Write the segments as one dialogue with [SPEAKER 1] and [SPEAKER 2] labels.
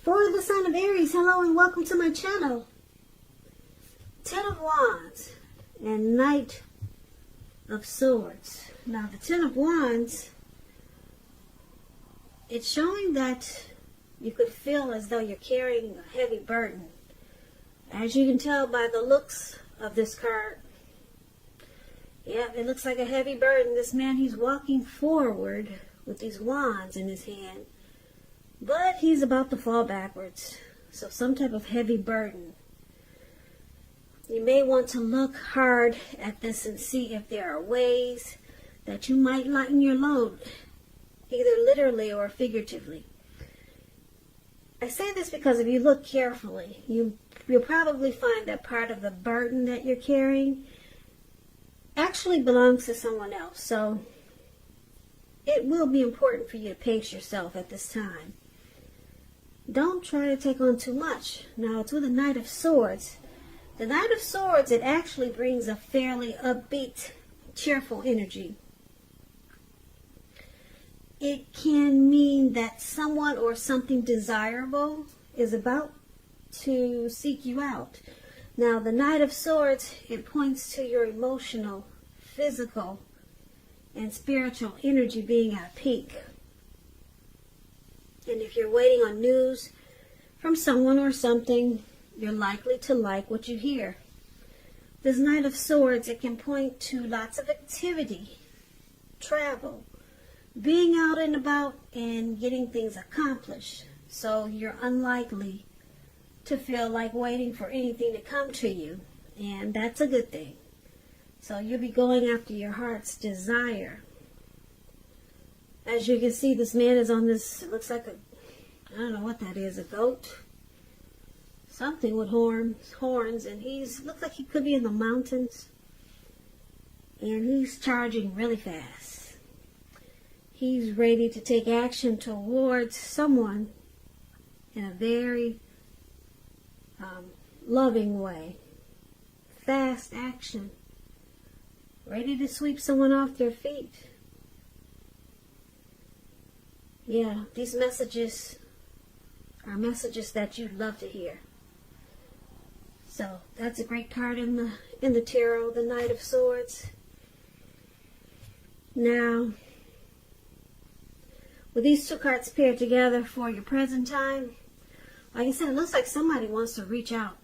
[SPEAKER 1] For the sign of Aries, hello and welcome to my channel. 10 of Wands and Knight of Swords. Now the 10 of Wands, it's showing that you could feel as though you're carrying a heavy burden. As you can tell by the looks of this card, yeah, it looks like a heavy burden. This man, he's walking forward with these wands in his hand, but he's about to fall backwards. So some type of heavy burden. You may want to look hard at this and see if there are ways that you might lighten your load, either literally or figuratively. I say this because if you look carefully, you'll probably find that part of the burden that you're carrying actually belongs to someone else. So it will be important for you to pace yourself at this time. Don't try to take on too much. Now, it's with a Knight of Swords. The Knight of Swords, it actually brings a fairly upbeat, cheerful energy. It can mean that someone or something desirable is about to seek you out. Now, the Knight of Swords, it points to your emotional, physical, and spiritual energy being at a peak. And if you're waiting on news from someone or something, you're likely to like what you hear. This Knight of Swords, it can point to lots of activity, travel, being out and about and getting things accomplished. So you're unlikely to feel like waiting for anything to come to you. And that's a good thing. So you'll be going after your heart's desire. As you can see, this man is on this, it looks like I don't know what that is, a goat? Something with horns, and looks like he could be in the mountains. And he's charging really fast. He's ready to take action towards someone in a very loving way. Fast action. Ready to sweep someone off their feet. Yeah, these messages are messages that you'd love to hear. So that's a great card in the tarot, the Knight of Swords. Now, with these two cards paired together for your present time, like I said, it looks like somebody wants to reach out.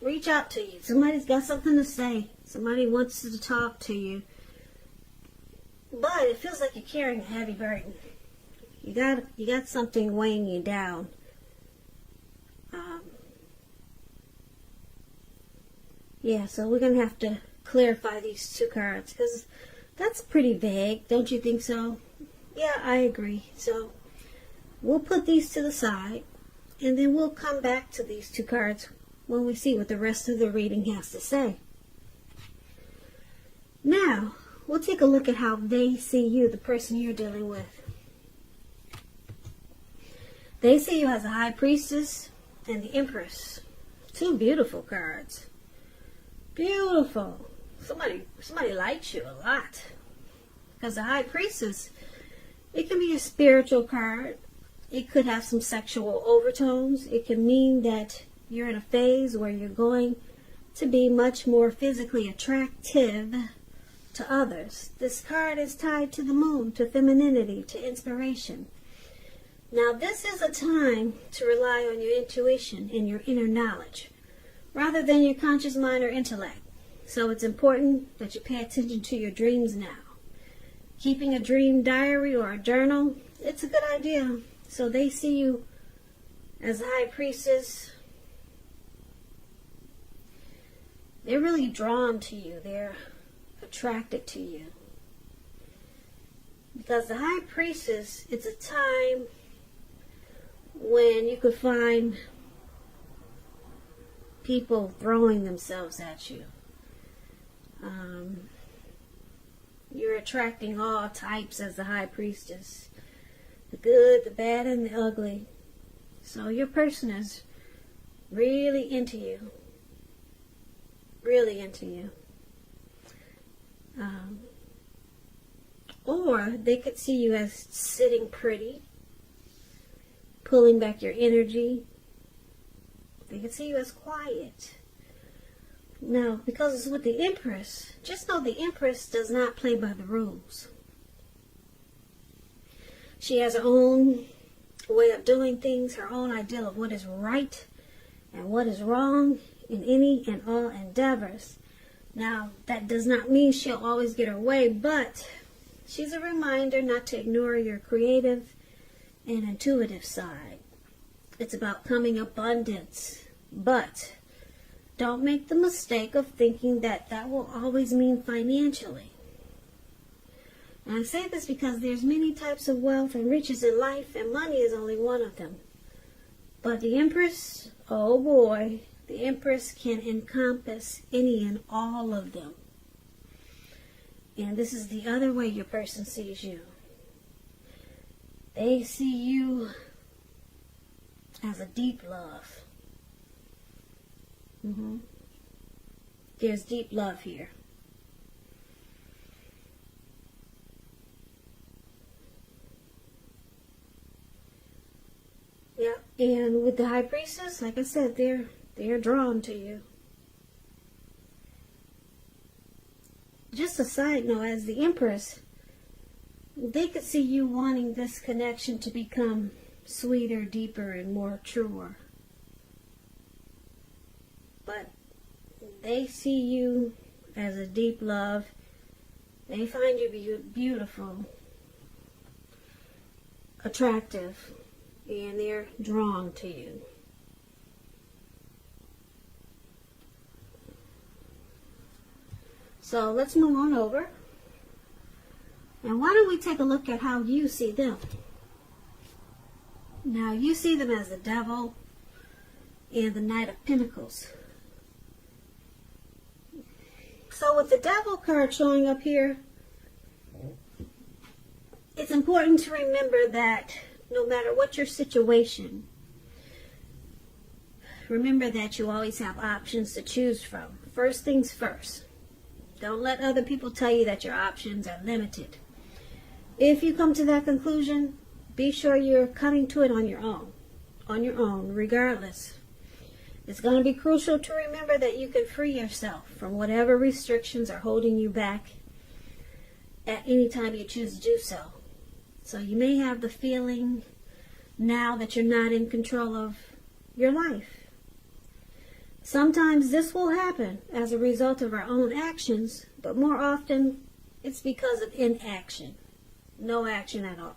[SPEAKER 1] Reach out to you. Somebody's got something to say. Somebody wants to talk to you. But it feels like you're carrying a heavy burden. You got something weighing you down. Yeah, so we're going to have to clarify these two cards because that's pretty vague. Don't you think so? Yeah, I agree. So we'll put these to the side and then we'll come back to these two cards when we see what the rest of the reading has to say. Now, we'll take a look at how they see you, the person you're dealing with. They see you as a High Priestess and the Empress. Two beautiful cards. Beautiful. Somebody likes you a lot. Because the High Priestess, it can be a spiritual card. It could have some sexual overtones. It can mean that you're in a phase where you're going to be much more physically attractive to others. This card is tied to the moon, to femininity, to inspiration. Now, this is a time to rely on your intuition and your inner knowledge, rather than your conscious mind or intellect. So it's important that you pay attention to your dreams now. Keeping a dream diary or a journal, it's a good idea. So they see you as a High Priestess. They're really drawn to you. They're attracted to you. Because the High Priestess, it's a time when you could find people throwing themselves at you. You're attracting all types as the High Priestess. The good, the bad, and the ugly. So your person is really into you. Really into you. Or they could see you as sitting pretty, pulling back your energy. They can see you as quiet. Now, because it's with the Empress, just know the Empress does not play by the rules. She has her own way of doing things, her own ideal of what is right and what is wrong in any and all endeavors. Now, that does not mean she'll always get her way, but she's a reminder not to ignore your creative and intuitive side. It's about coming abundance, but don't make the mistake of thinking that that will always mean financially. And I say this because there's many types of wealth and riches in life, and money is only one of them. But the Empress, oh boy, the Empress can encompass any and all of them. And this is the other way your person sees you. They see you as a deep love. There's deep love here. Yeah, and with the High Priestess, like I said, they're drawn to you. Just a side note, as the Empress, they could see you wanting this connection to become sweeter, deeper, and more truer. But they see you as a deep love. They find you beautiful, attractive, and they're drawn to you. So let's move on over. And why don't we take a look at how you see them? Now, you see them as the Devil and the Knight of Pentacles. So with the Devil card showing up here, it's important to remember that no matter what your situation, remember that you always have options to choose from. First things first. Don't let other people tell you that your options are limited. If you come to that conclusion, be sure you're coming to it on your own, regardless. It's going to be crucial to remember that you can free yourself from whatever restrictions are holding you back at any time you choose to do so. So you may have the feeling now that you're not in control of your life. Sometimes this will happen as a result of our own actions, but more often it's because of inaction. No action at all.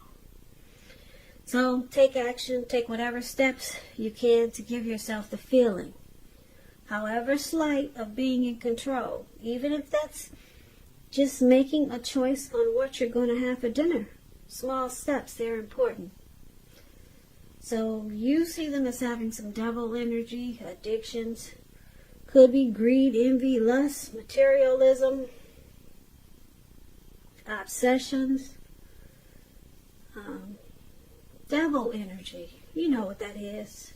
[SPEAKER 1] So take action, take whatever steps you can to give yourself the feeling, however slight, of being in control, even if that's just making a choice on what you're going to have for dinner. Small steps, they're important. So you see them as having some devil energy, addictions, could be greed, envy, lust, materialism, obsessions, devil energy. You know what that is.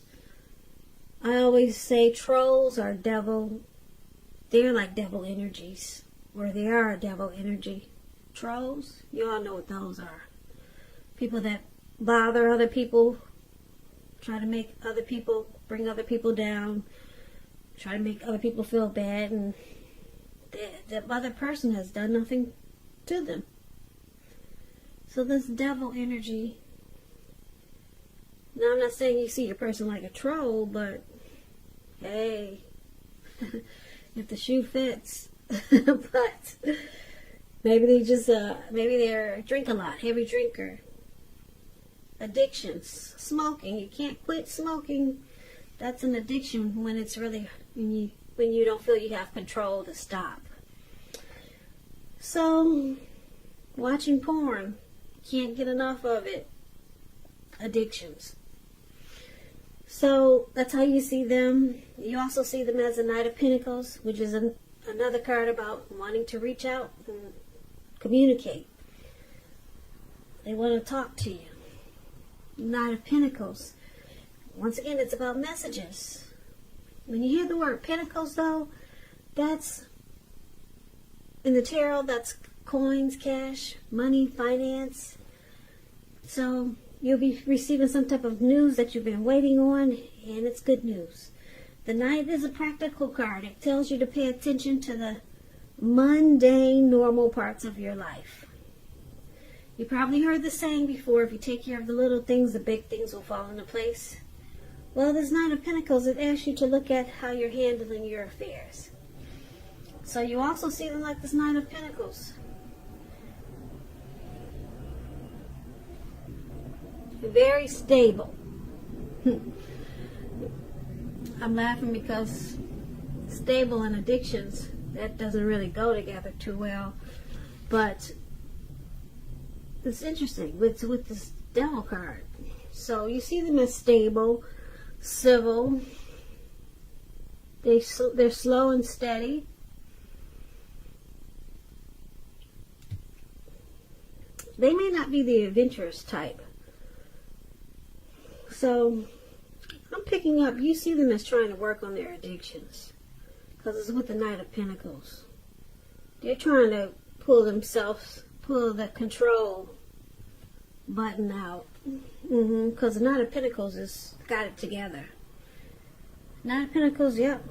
[SPEAKER 1] I always say trolls are devil. They're like devil energies, or they are a devil energy. Trolls, you all know what those are. People that bother other people, try to make other people, bring other people down, try to make other people feel bad, and the other person has done nothing to them. So this devil energy, now I'm not saying you see your person like a troll, but hey, if the shoe fits. But maybe they just, maybe they're drink a lot, heavy drinker. Addictions, smoking. You can't quit smoking. That's an addiction when it's really, when you don't feel you have control to stop. So, watching porn, can't get enough of it. Addictions. So that's how you see them. You also see them as a Knight of Pentacles, which is another card about wanting to reach out and communicate. They want to talk to you. Knight of Pentacles. Once again, it's about messages. When you hear the word Pentacles, though, that's in the tarot, that's coins, cash, money, finance. So You'll be receiving some type of news that you've been waiting on, and it's good news. The Knight is a practical card. It tells you to pay attention to the mundane, normal parts of your life. You probably heard the saying before, if you take care of the little things, the big things will fall into place. Well, this Knight of Pentacles, it asks you to look at how you're handling your affairs. So you also see them like this Knight of Pentacles. Very stable. I'm laughing because stable and addictions, that doesn't really go together too well. But it's interesting with this Devil card. So you see them as stable, civil. They're slow and steady. They may not be the adventurous type. So I'm picking up, you see them as trying to work on their addictions. Because it's with the Knight of Pentacles. They're trying to pull the control button out. Because the Knight of Pentacles has got it together. Knight of Pentacles, yep.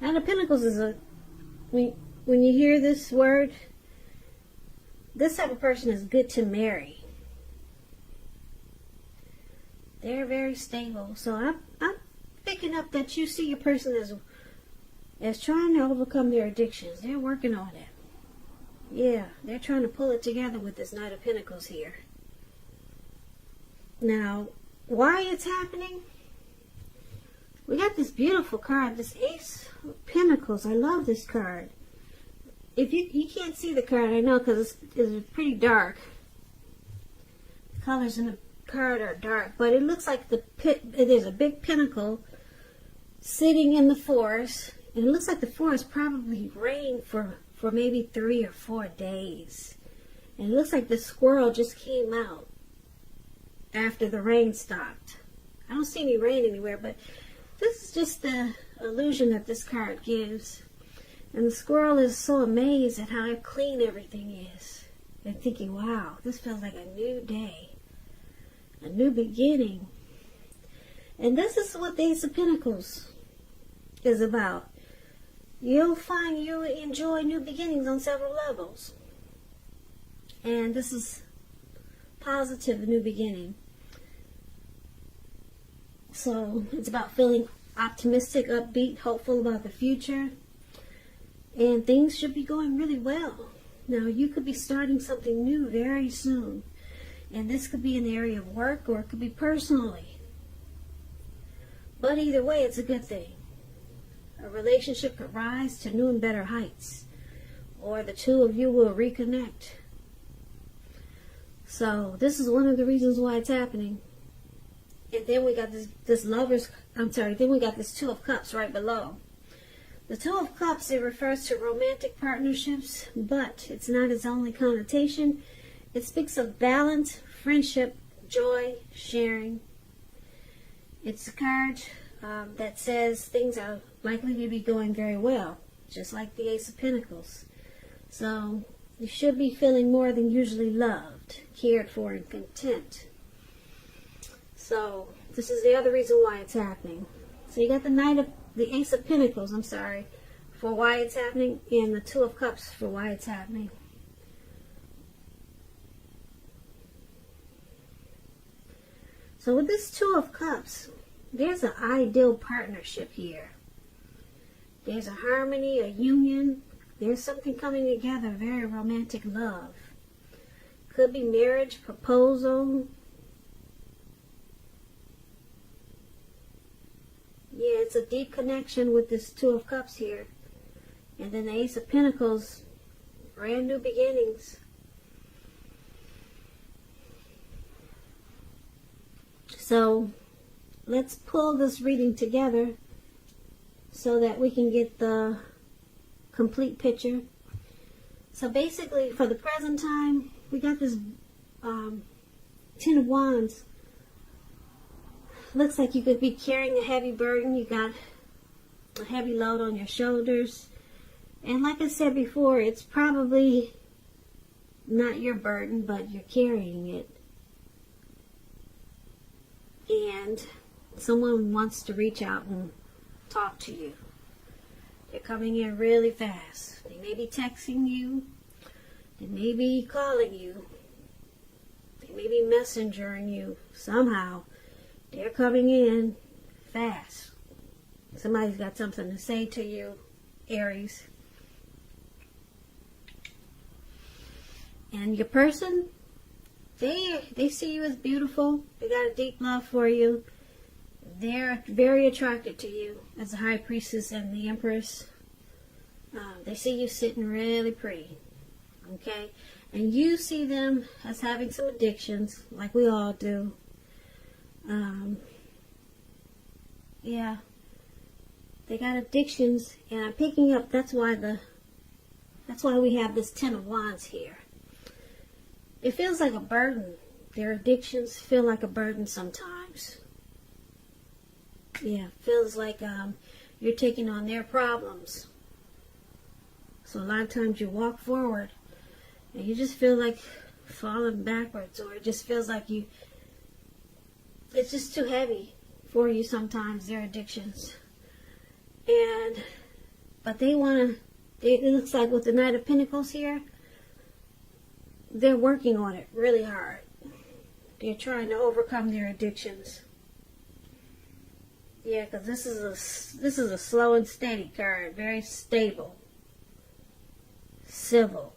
[SPEAKER 1] Knight of Pentacles is when you hear this word, this type of person is good to marry. They're very stable. So I'm picking up that you see your person as trying to overcome their addictions. They're working on it. Yeah, they're trying to pull it together with this Knight of Pentacles here. Now, why it's happening? We got this beautiful card, this Ace of Pentacles. I love this card. If you can't see the card, I know, because it's pretty dark. The colors in the card are dark, but it looks like there's a big pentacle sitting in the forest, and it looks like the forest probably rained for maybe 3 or 4 days, and it looks like the squirrel just came out after the rain stopped. I don't see any rain anywhere, but this is just the illusion that this card gives. And the squirrel is so amazed at how clean everything is, and thinking, wow, this feels like a new day. A new beginning. And this is what the Ace of Pentacles is about. You'll find you enjoy new beginnings on several levels. And this is positive new beginning. So it's about feeling optimistic, upbeat, hopeful about the future. And things should be going really well. Now you could be starting something new very soon. And this could be in the area of work, or it could be personally. But either way, it's a good thing. A relationship could rise to new and better heights. Or the two of you will reconnect. So this is one of the reasons why it's happening. And then we got then we got this Two of Cups right below. The Two of Cups, it refers to romantic partnerships, but it's not its only connotation. It speaks of balance, friendship, joy, sharing. It's a card that says things are likely to be going very well, just like the Ace of Pentacles. So you should be feeling more than usually loved, cared for, and content. So this is the other reason why it's happening. So you got the Ace of Pentacles, for why it's happening, and the Two of Cups for why it's happening. So with this Two of Cups, there's an ideal partnership here. There's a harmony, a union. There's something coming together, very romantic love. Could be marriage, proposal. Yeah, it's a deep connection with this Two of Cups here. And then the Ace of Pentacles, brand new beginnings. So let's pull this reading together so that we can get the complete picture. So basically, for the present time, we got this Ten of Wands. Looks like you could be carrying a heavy burden. You got a heavy load on your shoulders. And like I said before, it's probably not your burden, but you're carrying it. and someone wants to reach out and talk to you. They're coming in really fast. They may be texting you. They may be calling you. They may be messengering you somehow. They're coming in fast. Somebody's got something to say to you, Aries. And your person, they see you as beautiful. They got a deep love for you. They're very attracted to you as the High Priestess and the Empress. They see you sitting really pretty. Okay? And you see them as having some addictions, like we all do. Yeah. They got addictions, and I'm picking up, that's why we have this Ten of Wands here. It feels like a burden. Their addictions feel like a burden sometimes. Yeah, feels like you're taking on their problems. So a lot of times you walk forward and you just feel like falling backwards, or it just feels like it's just too heavy for you sometimes, their addictions. But they want to, it looks like with the Knight of Pentacles here, they're working on it really hard. They're trying to overcome their addictions. Yeah, because this is a slow and steady card, very stable, civil.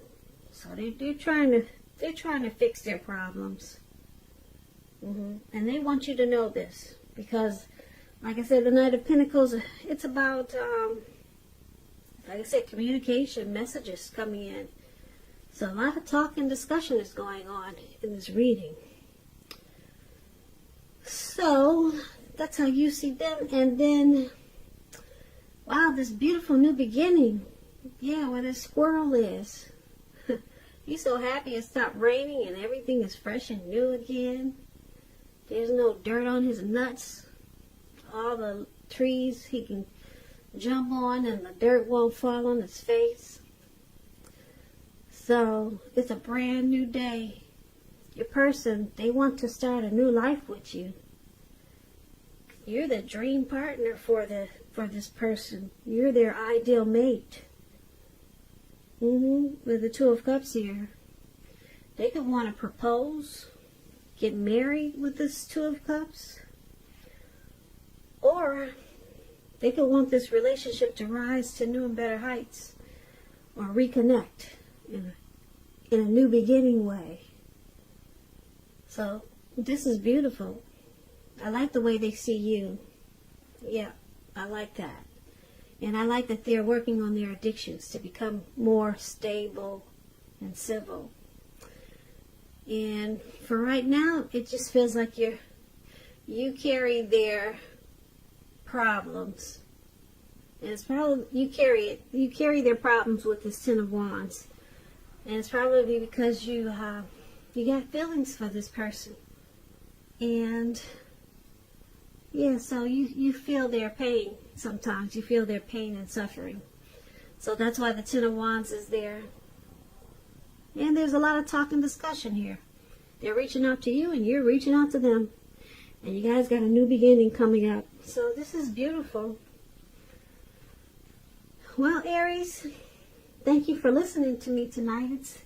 [SPEAKER 1] So they're trying to fix their problems. And they want you to know this, because, like I said, the Knight of Pentacles, it's about, like I said, communication, messages coming in. So a lot of talk and discussion is going on in this reading. So that's how you see them. And then, wow, this beautiful new beginning. Yeah, where this squirrel is. He's so happy it stopped raining and everything is fresh and new again. There's no dirt on his nuts. All the trees he can jump on and the dirt won't fall on his face. So it's a brand new day. Your person, they want to start a new life with you. You're the dream partner for this person. You're their ideal mate. With the Two of Cups here. They could want to propose, get married with this Two of Cups. Or they could want this relationship to rise to new and better heights. Or reconnect in a new beginning way. So this is beautiful. I like the way they see you. Yeah, I like that. And I like that they're working on their addictions to become more stable and civil. And for right now, it just feels like you carry their problems. And it's probably, you carry their problems with this Ten of Wands. And it's probably because you got feelings for this person. And yeah, so you feel their pain sometimes. You feel their pain and suffering. So that's why the Ten of Wands is there. And there's a lot of talk and discussion here. They're reaching out to you and you're reaching out to them. And you guys got a new beginning coming up. So this is beautiful. Well, Aries, thank you for listening to me tonight.